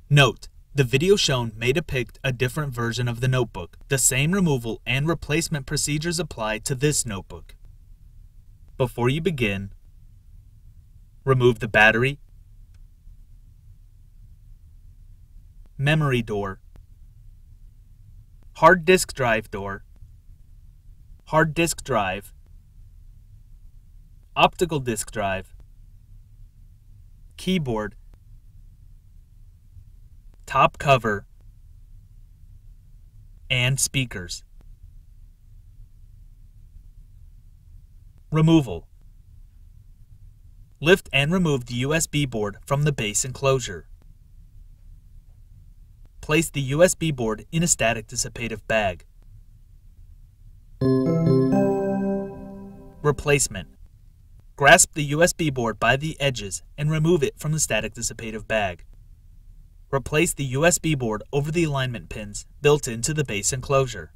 Note: the video shown may depict a different version of the notebook. The same removal and replacement procedures apply to this notebook. Before you begin, remove the battery, memory door, hard disk drive door, hard disk drive, optical disk drive, keyboard, top cover, and speakers. Removal. Lift and remove the USB board from the base enclosure. Place the USB board in a static dissipative bag. Replacement. Grasp the USB board by the edges and remove it from the static dissipative bag. Replace the USB board over the alignment pins built into the base enclosure.